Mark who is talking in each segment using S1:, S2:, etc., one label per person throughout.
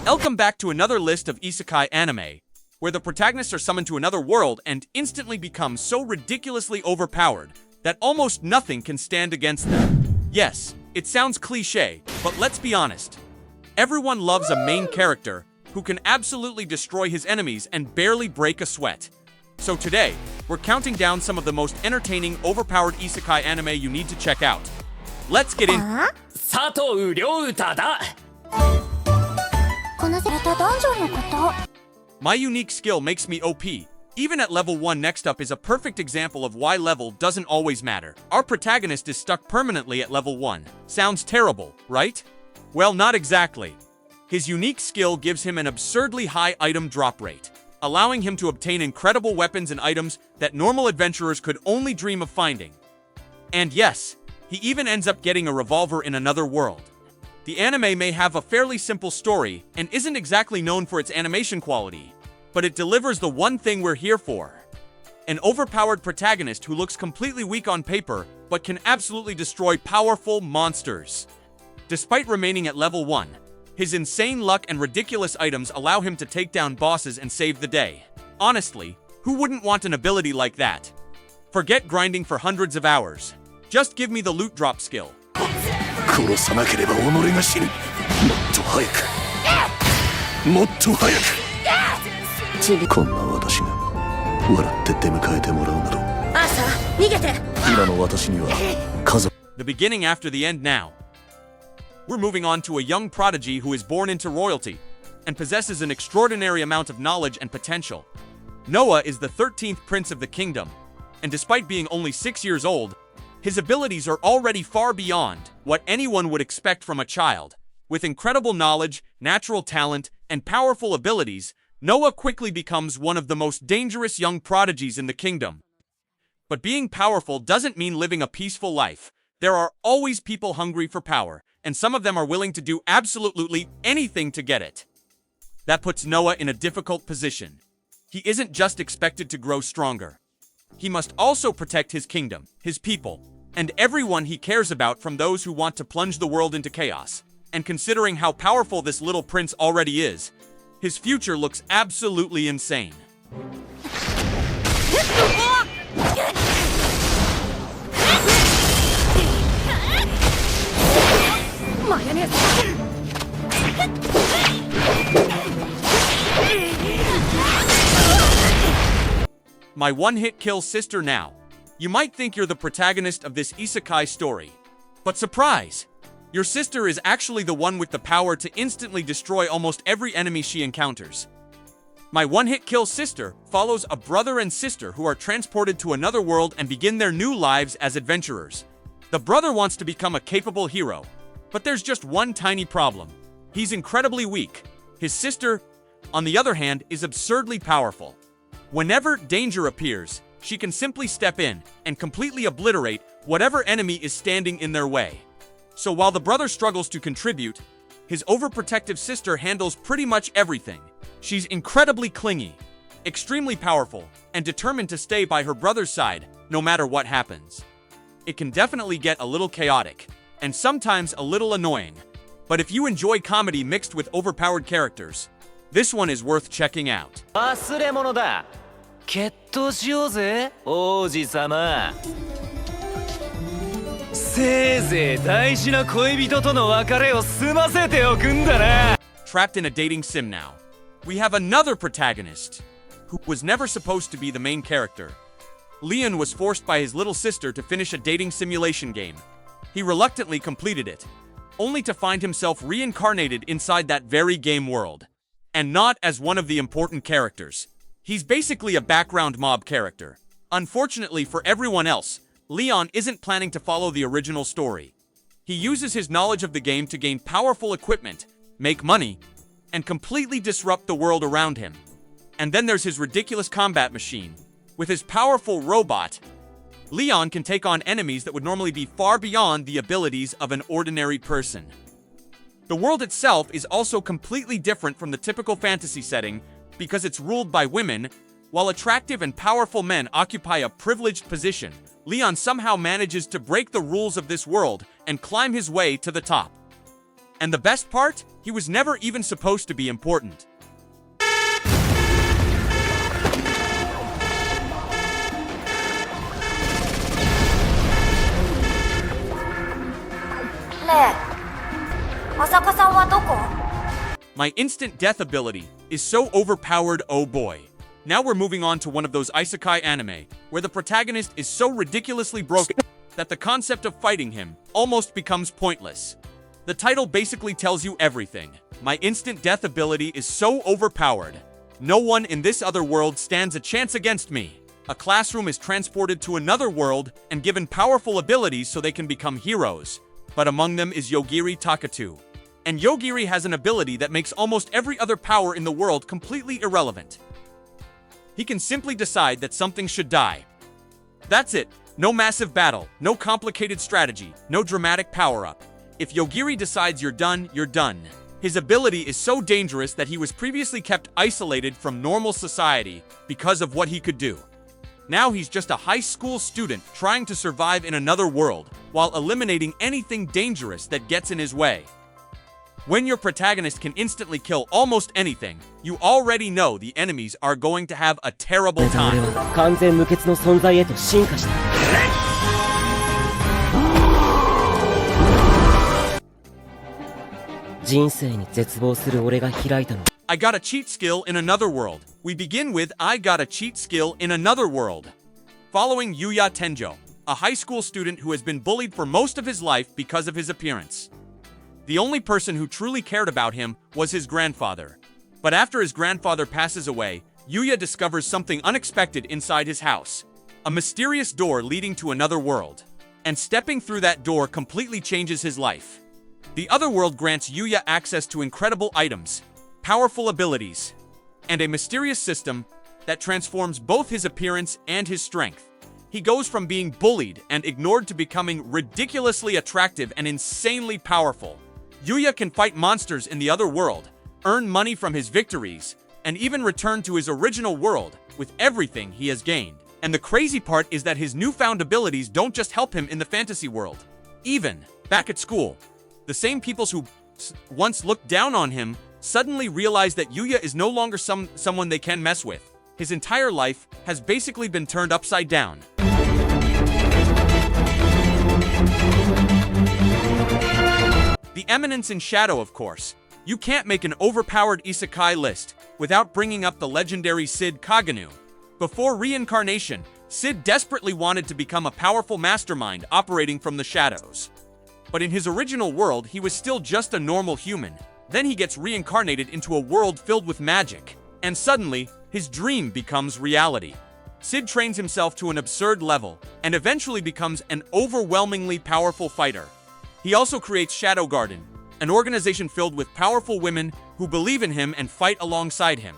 S1: Welcome back to another list of Isekai anime, where the protagonists are summoned to another world and instantly become so ridiculously overpowered that almost nothing can stand against them. Yes, it sounds cliché, but let's be honest. Everyone loves a main character who can absolutely destroy his enemies and barely break a sweat. So today, we're counting down some of the most entertaining, overpowered isekai anime you need to check out. Let's get in. My unique skill makes me OP. Even at level 1, next up is a perfect example of why level doesn't always matter. Our protagonist is stuck permanently at level 1. Sounds terrible, right? Well, not exactly. His unique skill gives him an absurdly high item drop rate, allowing him to obtain incredible weapons and items that normal adventurers could only dream of finding. And yes, he even ends up getting a revolver in another world. The anime may have a fairly simple story and isn't exactly known for its animation quality, but it delivers the one thing we're here for. An overpowered protagonist who looks completely weak on paper, but can absolutely destroy powerful monsters. Despite remaining at level 1, his insane luck and ridiculous items allow him to take down bosses and save the day. Honestly, who wouldn't want an ability like that? Forget grinding for hundreds of hours. Just give me the loot drop skill. The beginning after the end now. We're moving on to a young prodigy who is born into royalty and possesses an extraordinary amount of knowledge and potential. Noah is the 13th prince of the kingdom, and despite being only 6 years old, his abilities are already far beyond what anyone would expect from a child. With incredible knowledge, natural talent, and powerful abilities, Noah quickly becomes one of the most dangerous young prodigies in the kingdom. But being powerful doesn't mean living a peaceful life. There are always people hungry for power, and some of them are willing to do absolutely anything to get it. That puts Noah in a difficult position. He isn't just expected to grow stronger. He must also protect his kingdom, his people, and everyone he cares about from those who want to plunge the world into chaos. And considering how powerful this little prince already is, his future looks absolutely insane. My one-hit kill sister now. You might think you're the protagonist of this isekai story, but surprise! Your sister is actually the one with the power to instantly destroy almost every enemy she encounters. My one-hit kill sister follows a brother and sister who are transported to another world and begin their new lives as adventurers. The brother wants to become a capable hero, but there's just one tiny problem. He's incredibly weak. His sister, on the other hand, is absurdly powerful. Whenever danger appears, she can simply step in and completely obliterate whatever enemy is standing in their way. So while the brother struggles to contribute, his overprotective sister handles pretty much everything. She's incredibly clingy, extremely powerful, and determined to stay by her brother's side no matter what happens. It can definitely get a little chaotic, and sometimes a little annoying. But if you enjoy comedy mixed with overpowered characters, this one is worth checking out.
S2: 決闘しようぜ王子様せいぜい大事な恋人との別れを済ませておくんだな
S1: Trapped in a dating sim now. We have another protagonist who was never supposed to be the main character. Leon was forced by his little sister to finish a dating simulation game. He reluctantly completed it, only to find himself reincarnated inside that very game world, and not as one of the important characters. He's basically a background mob character. Unfortunately for everyone else, Leon isn't planning to follow the original story. He uses his knowledge of the game to gain powerful equipment, make money, and completely disrupt the world around him. And then there's his ridiculous combat machine. With his powerful robot, Leon can take on enemies that would normally be far beyond the abilities of an ordinary person. The world itself is also completely different from the typical fantasy setting, because it's ruled by women. While attractive and powerful men occupy a privileged position, Leon somehow manages to break the rules of this world and climb his way to the top. And the best part? He was never even supposed to be important. My instant death ability is so overpowered, oh boy. Now we're moving on to one of those isekai anime, where the protagonist is so ridiculously broken that the concept of fighting him almost becomes pointless. The title basically tells you everything. My instant death ability is so overpowered. No one in this other world stands a chance against me. A classroom is transported to another world and given powerful abilities so they can become heroes. But among them is Yogiri Takatu. And Yogiri has an ability that makes almost every other power in the world completely irrelevant. He can simply decide that something should die. That's it. No massive battle, no complicated strategy, no dramatic power-up. If Yogiri decides you're done, you're done. His ability is so dangerous that he was previously kept isolated from normal society because of what he could do. Now he's just a high school student trying to survive in another world while eliminating anything dangerous that gets in his way. When your protagonist can instantly kill almost anything, you already know the enemies are going to have a terrible time. I got a cheat skill in another world. We begin with I got a cheat skill in another world. Following Yuya Tenjo, a high school student who has been bullied for most of his life because of his appearance. The only person who truly cared about him was his grandfather. But after his grandfather passes away, Yuya discovers something unexpected inside his house. A mysterious door leading to another world. And stepping through that door completely changes his life. The other world grants Yuya access to incredible items, powerful abilities, and a mysterious system that transforms both his appearance and his strength. He goes from being bullied and ignored to becoming ridiculously attractive and insanely powerful. Yuya can fight monsters in the other world, earn money from his victories, and even return to his original world with everything he has gained. And the crazy part is that his newfound abilities don't just help him in the fantasy world. Even back at school, the same peoples who once looked down on him suddenly realize that Yuya is no longer someone they can mess with. His entire life has basically been turned upside down. The Eminence in Shadow, of course. You can't make an overpowered isekai list without bringing up the legendary Cid Kaganu. Before reincarnation, Cid desperately wanted to become a powerful mastermind operating from the shadows. But in his original world, he was still just a normal human. Then he gets reincarnated into a world filled with magic. And suddenly, his dream becomes reality. Cid trains himself to an absurd level, and eventually becomes an overwhelmingly powerful fighter. He also creates Shadow Garden, an organization filled with powerful women who believe in him and fight alongside him.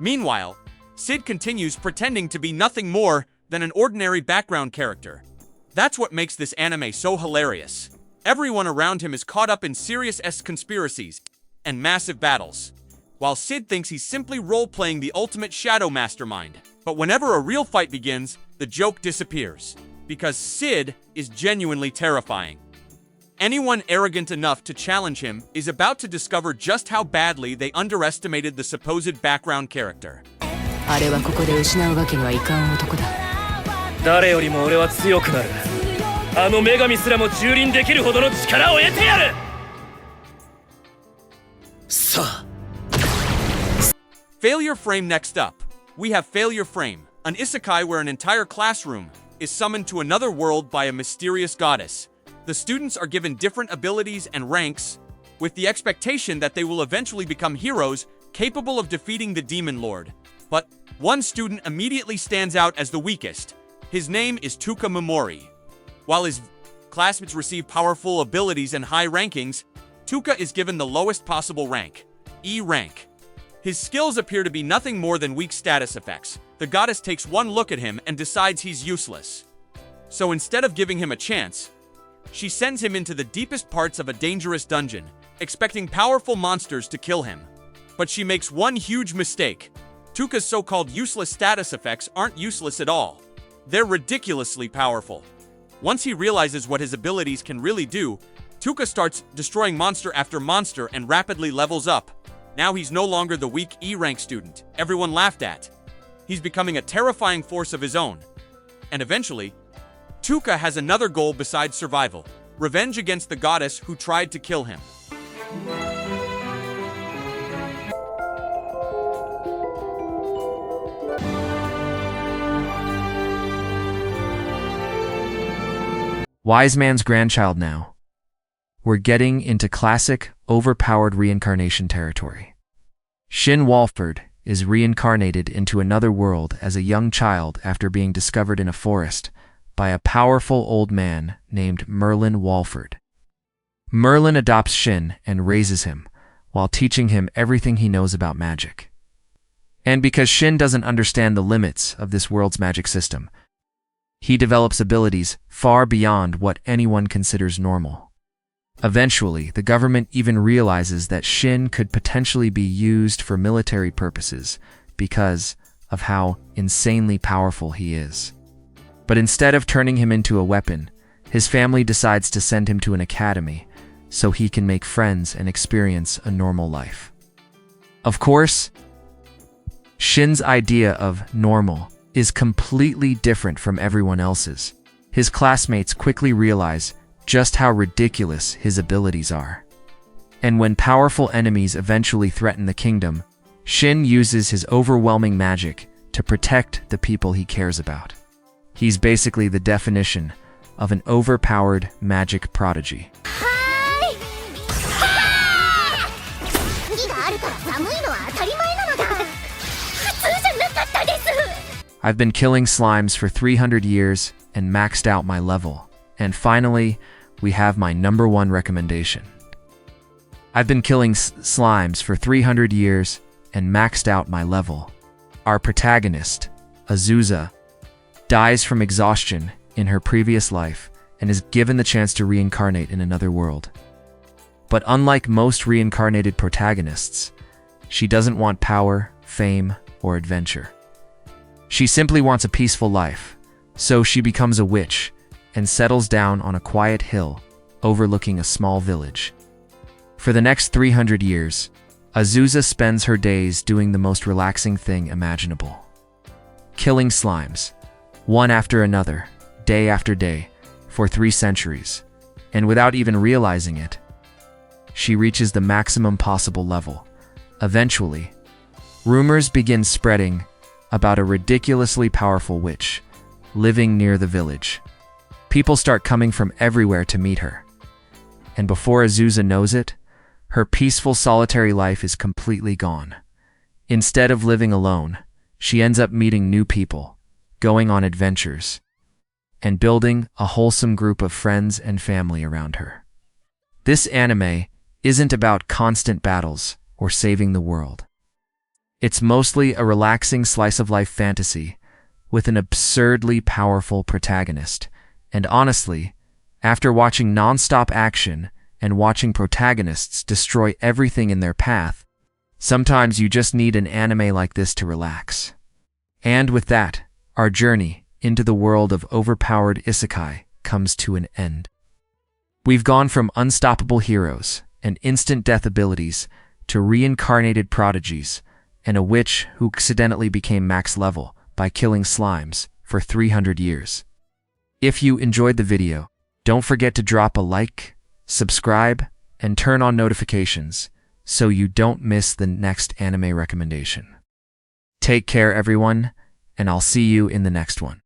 S1: Meanwhile, Cid continues pretending to be nothing more than an ordinary background character. That's what makes this anime so hilarious. Everyone around him is caught up in serious conspiracies and massive battles, while Cid thinks he's simply role-playing the ultimate shadow mastermind. But whenever a real fight begins, the joke disappears, because Cid is genuinely terrifying. Anyone arrogant enough to challenge him is about to discover just how badly they underestimated the supposed background character.
S2: あれはここで失うわけにはいかん男だ。誰よりも俺は強くなる。あの女神すらも蹂躙できるほどの力を得てやる。さあ。
S1: Failure Frame next up. We have Failure Frame, an isekai where an entire classroom is summoned to another world by a mysterious goddess. The students are given different abilities and ranks, with the expectation that they will eventually become heroes capable of defeating the Demon Lord. But one student immediately stands out as the weakest. His name is Tuka Momori. While his classmates receive powerful abilities and high rankings, Tuka is given the lowest possible rank, E rank. His skills appear to be nothing more than weak status effects. The goddess takes one look at him and decides he's useless. So instead of giving him a chance, she sends him into the deepest parts of a dangerous dungeon, expecting powerful monsters to kill him. But she makes one huge mistake. Tuka's so-called useless status effects aren't useless at all. They're ridiculously powerful. Once he realizes what his abilities can really do, Tuka starts destroying monster after monster and rapidly levels up. Now he's no longer the weak E-rank student everyone laughed at. He's becoming a terrifying force of his own. And eventually, Tuka has another goal besides survival: revenge against the goddess who tried to kill him.
S3: Wise man's grandchild now. We're getting into classic, overpowered reincarnation territory. Shin Walford is reincarnated into another world as a young child after being discovered in a forest by a powerful old man named Merlin Walford. Merlin adopts Shin and raises him, while teaching him everything he knows about magic. And because Shin doesn't understand the limits of this world's magic system, he develops abilities far beyond what anyone considers normal. Eventually, the government even realizes that Shin could potentially be used for military purposes because of how insanely powerful he is. But instead of turning him into a weapon, his family decides to send him to an academy so he can make friends and experience a normal life. Of course, Shin's idea of normal is completely different from everyone else's. His classmates quickly realize just how ridiculous his abilities are. And when powerful enemies eventually threaten the kingdom, Shin uses his overwhelming magic to protect the people he cares about. He's basically the definition of an overpowered magic prodigy. I've been killing slimes for 300 years and maxed out my level. And finally, we have my #1 recommendation. I've been killing slimes for 300 years and maxed out my level. Our protagonist, Azusa, dies from exhaustion in her previous life and is given the chance to reincarnate in another world. But unlike most reincarnated protagonists, she doesn't want power, fame, or adventure. She simply wants a peaceful life, so she becomes a witch and settles down on a quiet hill overlooking a small village. For the next 300 years, Azusa spends her days doing the most relaxing thing imaginable: killing slimes, one after another, day after day, for 3 centuries, and without even realizing it, she reaches the maximum possible level. Eventually, rumors begin spreading about a ridiculously powerful witch living near the village. People start coming from everywhere to meet her. And before Azusa knows it, her peaceful solitary life is completely gone. Instead of living alone, she ends up meeting new people, going on adventures, and building a wholesome group of friends and family around her. This anime isn't about constant battles or saving the world. It's mostly a relaxing slice-of-life fantasy with an absurdly powerful protagonist. And honestly, after watching non-stop action and watching protagonists destroy everything in their path, sometimes you just need an anime like this to relax. And with that, our journey into the world of overpowered Isekai comes to an end. We've gone from unstoppable heroes and instant death abilities to reincarnated prodigies and a witch who accidentally became max level by killing slimes for 300 years. If you enjoyed the video, don't forget to drop a like, subscribe, and turn on notifications so you don't miss the next anime recommendation. Take care, everyone, and I'll see you in the next one.